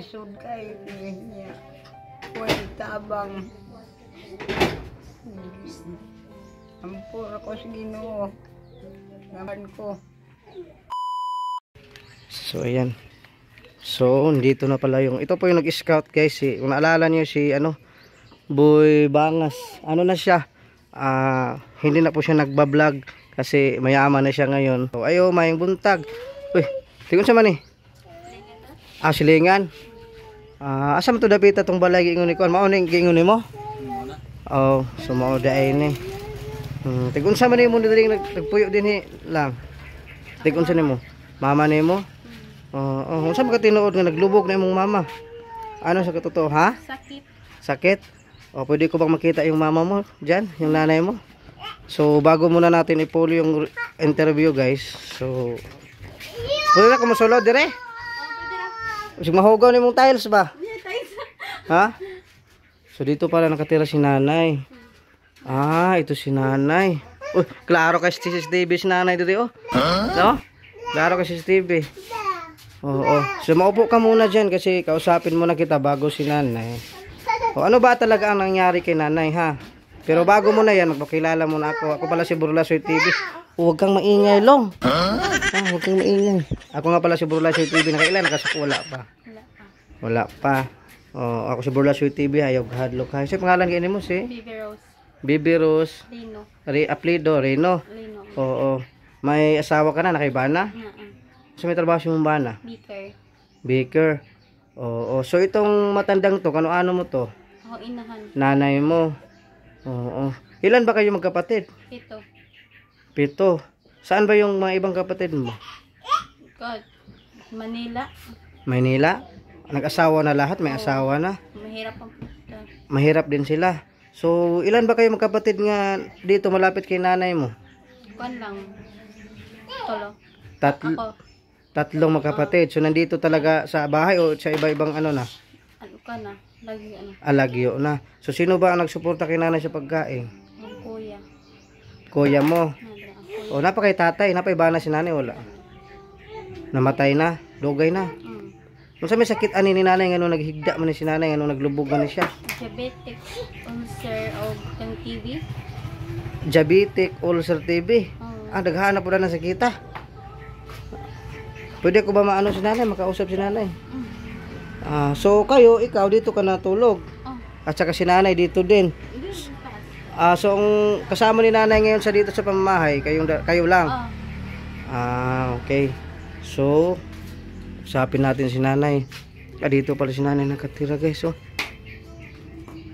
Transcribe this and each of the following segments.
lisod kay niya. Kuway tabang. Ampun ako sa Ginoo. Naman ko. So ayan. So dito na pala yung ito po yung nag-scout guys, kung naalala niyo si Boy Bangas. Ano na siya? Hindi na po siya nagba-vlog kasi mayaman na siya ngayon. So ayo mayang buntag. Uy, tingon sa man eh. Silingan. Asa man to dapita tong balay giingon ni kon? Mao ning giingon nimo? Oh, so mao daay ni. Tigun sa man nimo diri nagpuyo dinhi lang. Tigun sa nimo. Mama nimo? Oo, unsa man ka tinuod nga naglubog na imong mama? Ano sa katotoo, ha? Sakit. Sakit? O pwede ko bang makita yung mama mo diyan, yung nanay mo? So bago muna natin i-pull yung interview guys. So pwede na ko mosulod dire? Sig mahugaw ni mong tiles ba? Ha? So dito pala nakatira si nanay. Ito si nanay. Uy, klaro kay si Stevie si nanay dito oh. No? Klaro kay si Stevie. Oo. So maupo ka muna diyan kasi kausapin muna kita bago si nanay. Ano ba talaga ang nangyari kay nanay ha? Pero bago mo na yan, magpakilala muna ako. Ako pala si Burlasoy TV. Huwag kang maingay, Long. Huwag kang maingay. Ako nga pala si Burlasoy TV. Nakailan? Nakasuko, wala pa. Wala pa. Ako si Burlasoy TV. Ayaw hadlok ha. Sino pangalan ganyan mo si? Bibi Rose. Bibi Rose. Rino. Aplido, Reno. Rino. Oo. May asawa ka na? Nakaibana? So may trabaho si mong bana? Baker. Baker. Oo. So itong matandang to, ano mo to? Ako inahan. Nanay mo. Oo. Ilan ba kayo magkapatid? 7. 7. Saan ba yung mga ibang kapatid mo? God. Manila. Maynila? Nag-asawa na lahat? May asawa na? Mahirap ang puta. Mahirap din sila. So, ilan ba kayo magkapatid nga dito malapit kay nanay mo? Kuan lang. Tolo. Ako. Tatlong magkapatid. So, nandito talaga sa bahay o sa iba-ibang ano na? Ano ka na? Lagi ano. Alagyo na. So, sino ba ang nagsuporta kay nanay sa pagkain? Ang kuya. Kuya mo. Kuya. O, napakay tatay. Napay-bana si nanay? Wala. Namatay na? Dugay na? Kung sa may sakit ani ni nanay nga nung naghigda man ni si nanay nga nung naglubog man ni siya. Diabetic ulcer o kang TB. Diabetic ulcer TB. Daghanap po na sakita. Pwede ko ba maano si nanay, makausap si nanay? So kayo, ikaw dito ka natulog. At saka si nanay dito din. So ang kasama ni nanay ngayon sa dito sa pamamahay, kayo lang. Okay. So usapin natin si nanay. Dito pala si nanay nakatira guys. So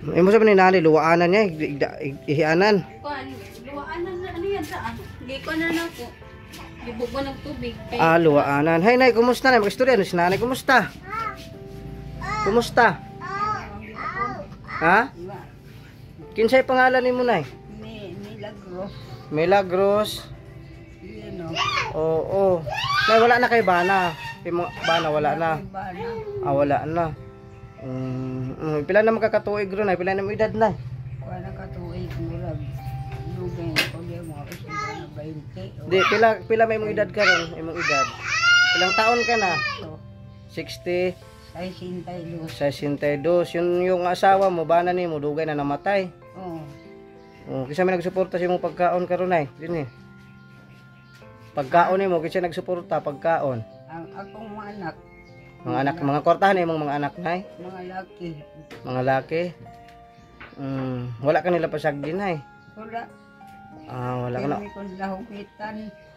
mo sabi ni nanay, luwaanan niya, ihianan. Luwaanan na ano yan saan? Giko na na po. Gibugo ng tubig. Luwaanan. Hay nay, kumusta na? Mag-istorya si nanay, kumusta? Kumusta? Ha? Kinsay pangalan ni mo nay? Milagros. Milagros. Oo. Nay, wala na kay bana. Bana wala na. Wala na. Pila na magkakatuig ron ay, pila na mo edad na. Wala katuig murag. Lugay ko di mo ako sa 20. Di, pila may mong edad ka ron, imong edad. Ilang taon ka na? 60, 62. Yung asawa mo, bana nimo dugay na namatay. Kisa may nagsuporta sa imong pagkaon karon ay, dinhi. Pagkaon nimo kisa nagsuporta pagkaon. Ang akong mga anak. Mga kwartahan imong mga anak nay? Mga laki. Mga laki. Wala ka nila pasagdi nay? Wala. Wala ka na.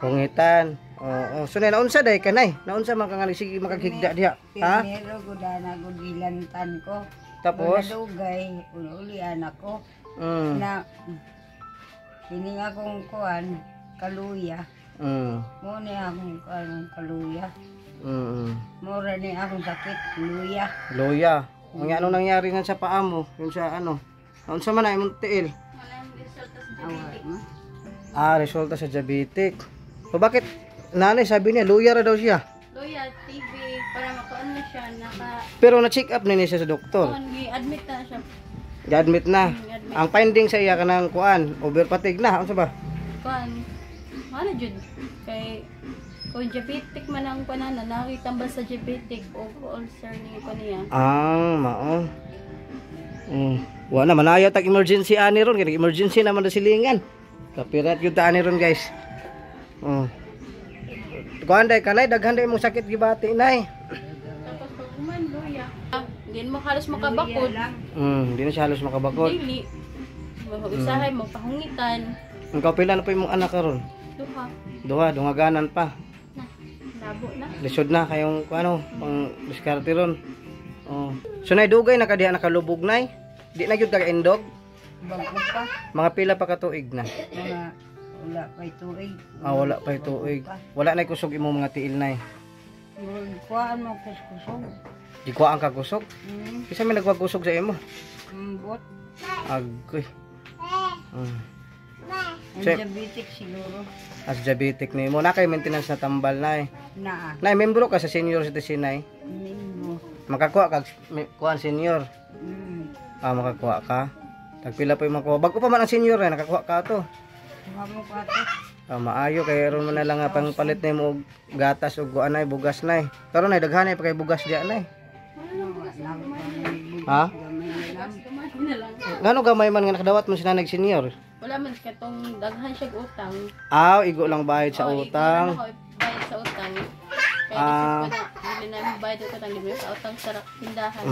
Hungitan. Oo. So naunsa day ka nay? Naunsa man ka nga sige makakigda diha? Ha? Pero gudana ko dilantan ko. Tapos dugay uli anak ko. Na kini akong kuan kaluya. Mo ni akong kaluya. Mura ni akong sakit luya. Anong nangyari nga sa paa mo? Yung sa ano? Naunsa man ay imong tiil? Resulta sa diabetic. So bakit nanay sabi niya luya ra daw siya? Luya, TB, para makaon na siya, Pero na-check up na niya siya sa doktor. Admit na siya. Admit na. Ang finding sa iya kanang kuan, over fatigue na, unsa ba? Kuan. Ano jud? Kay Kung diabetic man ang panana, nakitambal sa diabetic o ulcer ni ko niya. Mao. Wala man ayaw tag emergency ani ron, kay emergency naman na silingan. Kapirat yun ta ani ron, guys. Kuan day kanay daghan day mong sakit gibati nay. Tapos pag luya, hindi mo halos makabakod. Hindi na siya halos makabakod. Daily. Usahay mo pahungitan. Ang kapila na pa yung anak karon. Duha. Dungaganan pa. Labo na. Lisod na kayong ano, pang diskarte ron. So nay dugay na kadiha nakalubog nay. Di na gyud ka indog. Bago pa. Mga pila pa ka tuig na. Mga wala pa tuig. Wala pa tuig. Wala na kusog imo mga tiil nay. Kuhaan mo kuskusog. Di ko ang kakusog. Kisa may nagwagusog sa imo. Bot. Agoy. Ang diabetic siguro. As diabetic ni mo na kay maintenance na tambal nay. Naa. Nay membro ka sa senior citizen nay. Minggo. Makakuha kag kuan senior. Makakuha ka. Tagpila pa yung makuha. Bago pa man ang senior na nakakuha ka to. Mamo pa to. Maayo kay ron mo na lang nga pang palit na mo gatas ug anay bugas nay. Karon nay daghanay pa kay bugas diya nay. Ha? Ngano gamay man nga nakadawat mo si nanay senior? Wala man katong daghan siya utang. Igo lang bayad sa utang. Bayad sa utang. Kaya hindi na bayad ko tang libre sa utang sa tindahan.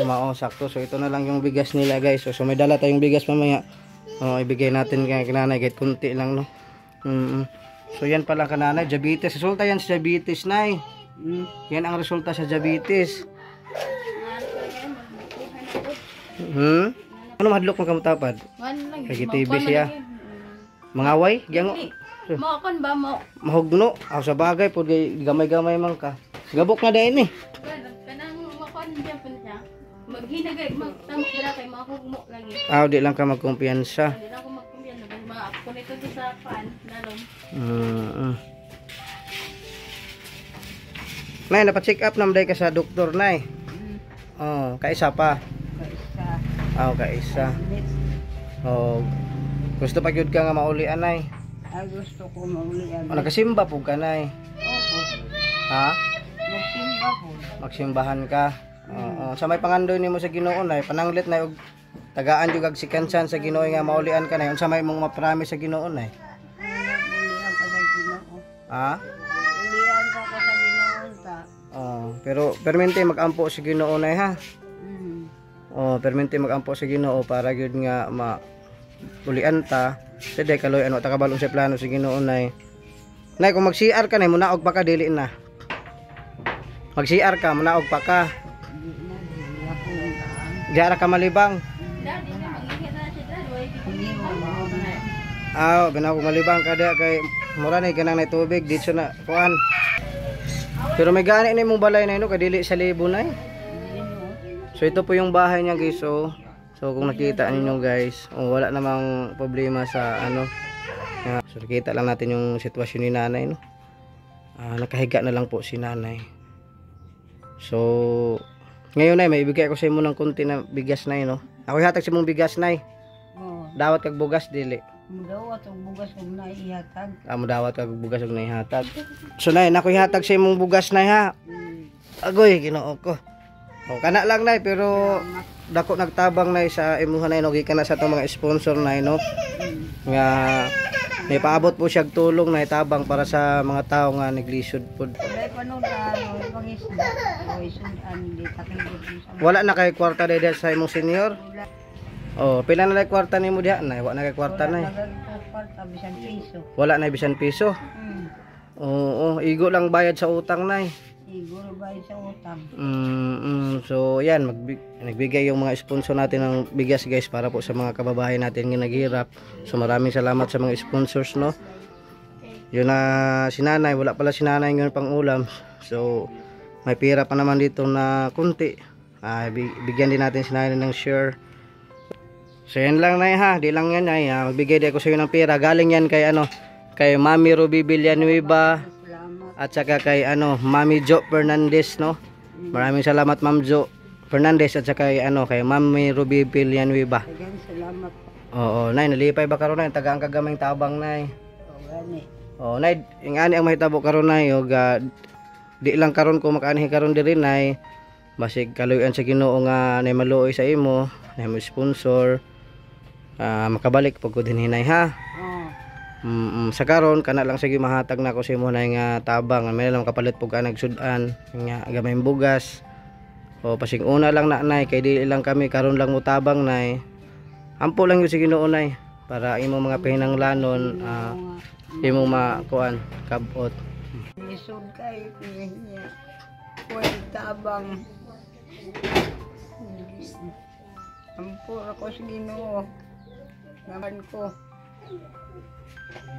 Mao sakto. So ito na lang yung bigas nila guys. So may dala tayong bigas mamaya. Ibigay natin kay kananay kahit kunti lang no. So yan pala kananay, diabetes. Resulta yan sa diabetes nay. Yan ang resulta sa diabetes. Ano mahadlok mo kamutapad? Kay TV siya. Mangaway? Giyango. Mo kon ba mo? Mahugno. Sa bagay po gamay-gamay man ka. Gabok na dai ni. Kanang mo kon diyan pa siya. Maghinagay magtangkira kay mahugmo lagi. Di lang ka magkumpiyansa. Hindi na ako magkumpiyansa. Ako nito sa fan lalong. Nay, napa-check up naman ka sa doktor nay. Kaisa pa. Kaisa. Gusto pa gyud ka nga maulian nay. Gusto ko maulian. Nagasimba po ka nay. Opo. Ha? Magsimba po. Magsimbahan ka. Sa may pangandoy nimo sa Ginoo nay, pananglit nay og tagaan jud ag sikansan sa Ginoo nga maulian ka nay. Unsa may mong ma-promise sa Ginoo nay? Ulian ka sa Ginoo. Ha? Ulian ka sa Ginoo ta. Pero permente magampo sa Ginoo nay ha. Permente magampo sa Ginoo para gyud nga ulian ta. Saday kaloy ano ta kabalong sa plano sa Ginoo nay. Nay kung mag-CR ka nay munaog pa ka dili na. Mag-CR ka munaog pa ka. Diara ka malibang. Dadi na mangingat na siya dad. Ganaw ko malibang ka diya kay mura na kanang nay tubig dito na kuan. Pero may gani na imong balay na ino kay dili sa libo nay. So ito po yung bahay niya guys. So kung nakita niyo guys, wala namang problema sa ano. So nakita lang natin yung sitwasyon ni nanay no. Nakahiga na lang po si nanay. So ngayon ay may ibigay ako sa imo ng konti na bigas nay no. Ako ihatag sa imong bigas nay. Dawat kag bugas dili. Mudawat og bugas og naihatag. Mudawat kag bugas og naihatag. So nay nako ihatag sa imong bugas nay ha. Agoy Ginoo ko. Kana lang nay pero dako nagtabang nay sa imuha nay no gikan na sa tong mga sponsor nay no. Nga may paabot po siya tulong na itabang para sa mga tao nga neglisod pod. Wala na kay kwarta dai sa imong senior. Pila na kay kwarta nimo diha nay? Wala na kay kwarta nay. Wala na bisan piso. Igo lang bayad sa utang nay. Siguro bayad sa utang. So yan, nagbigay yung mga sponsor natin ng bigas guys para po sa mga kababayan natin nga naghihirap. So maraming salamat sa mga sponsors no. Yun na si nanay, wala pala si nanay ngayon pang ulam. So may pira pa naman dito na kunti. Bigyan din natin si nanay ng share. So yan lang nay ha, di lang yan ay magbigay din ako sa iyo ng pira. Galing yan kay kay Mami Ruby Villanueva. At saka kay Mami Jo Fernandez no. Maraming salamat Ma'am Jo Fernandez at saka kay kay Mami Ruby Villanueva. Salamat. Nay nalipay ba karon nay tagaan kagamay tabang nay. Gani. Oh, nay, ingani ang mahitabo karon nay og di lang karon ko makaanhi karon diri nay. Basig kaluyan sa Ginoo nga nay maluoy sa imo, nay mo sponsor. Makabalik pag ko din hinay ha. Sa karon kana lang sige mahatag na ko sa imo nay nga tabang, may lang kapalit pug ka nagsudan nga gamay bugas. O pasing una lang na nay kay dili lang kami karon lang mo tabang nay. Ampo lang yung sige noon nay para imo mga pinanglanon imo makuan kabot. Isod kay niya. Kuy tabang. Ampo ako sa Ginoo. Naman ko.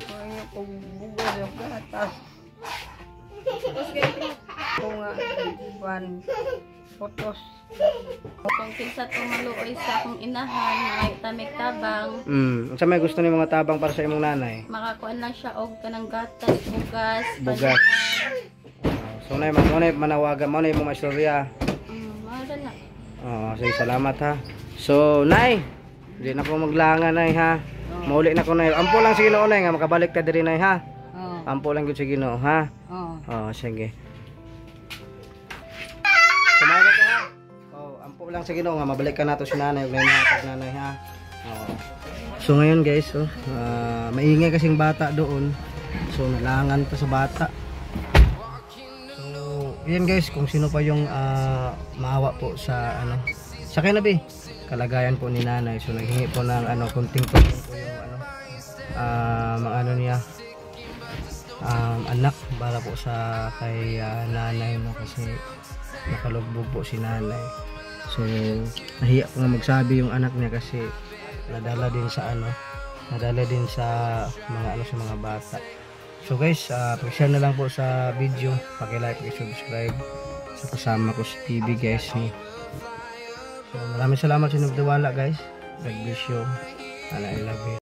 Kaya ko bugas ang gatas. Kung kuan potos. Kung kinsa to maluoy sa akong inahan, mga tamig tabang. Unsa may gusto ni mga tabang para sa imong nanay? Makakuan lang siya og kanang gatas, bugas, Bugas. So nay manawagan mo na imong istorya. Mga na. Sige, salamat ha. So nay, di na ko maglangan nay ha. Mauli na ko nay. Ampo lang sige Ginoo nay nga makabalik ta diri nay ha. Ampo lang gyud sige Ginoo ha. Sige. Sumagot ka ha. Ampo lang sa Ginoo nga mabalik ka nato si nanay ug nahatag nanay ha. So ngayon guys, maingay kasing bata doon. So nalangan pa sa bata. So yan guys, kung sino pa yung maawa po sa sa kinabi kalagayan po ni nanay. So naghingi po ng kunting tulong po yung mga niya anak para po sa kay nanay mo kasi nakalugbog po si nanay. So nahiya po nga magsabi yung anak niya kasi nadala din sa mga sa mga bata. So guys, pag-share na lang po sa video, paki-like, paki-subscribe sa kasama ko sa TV guys. So maraming salamat sa nagtiwala guys. God bless you and I love you.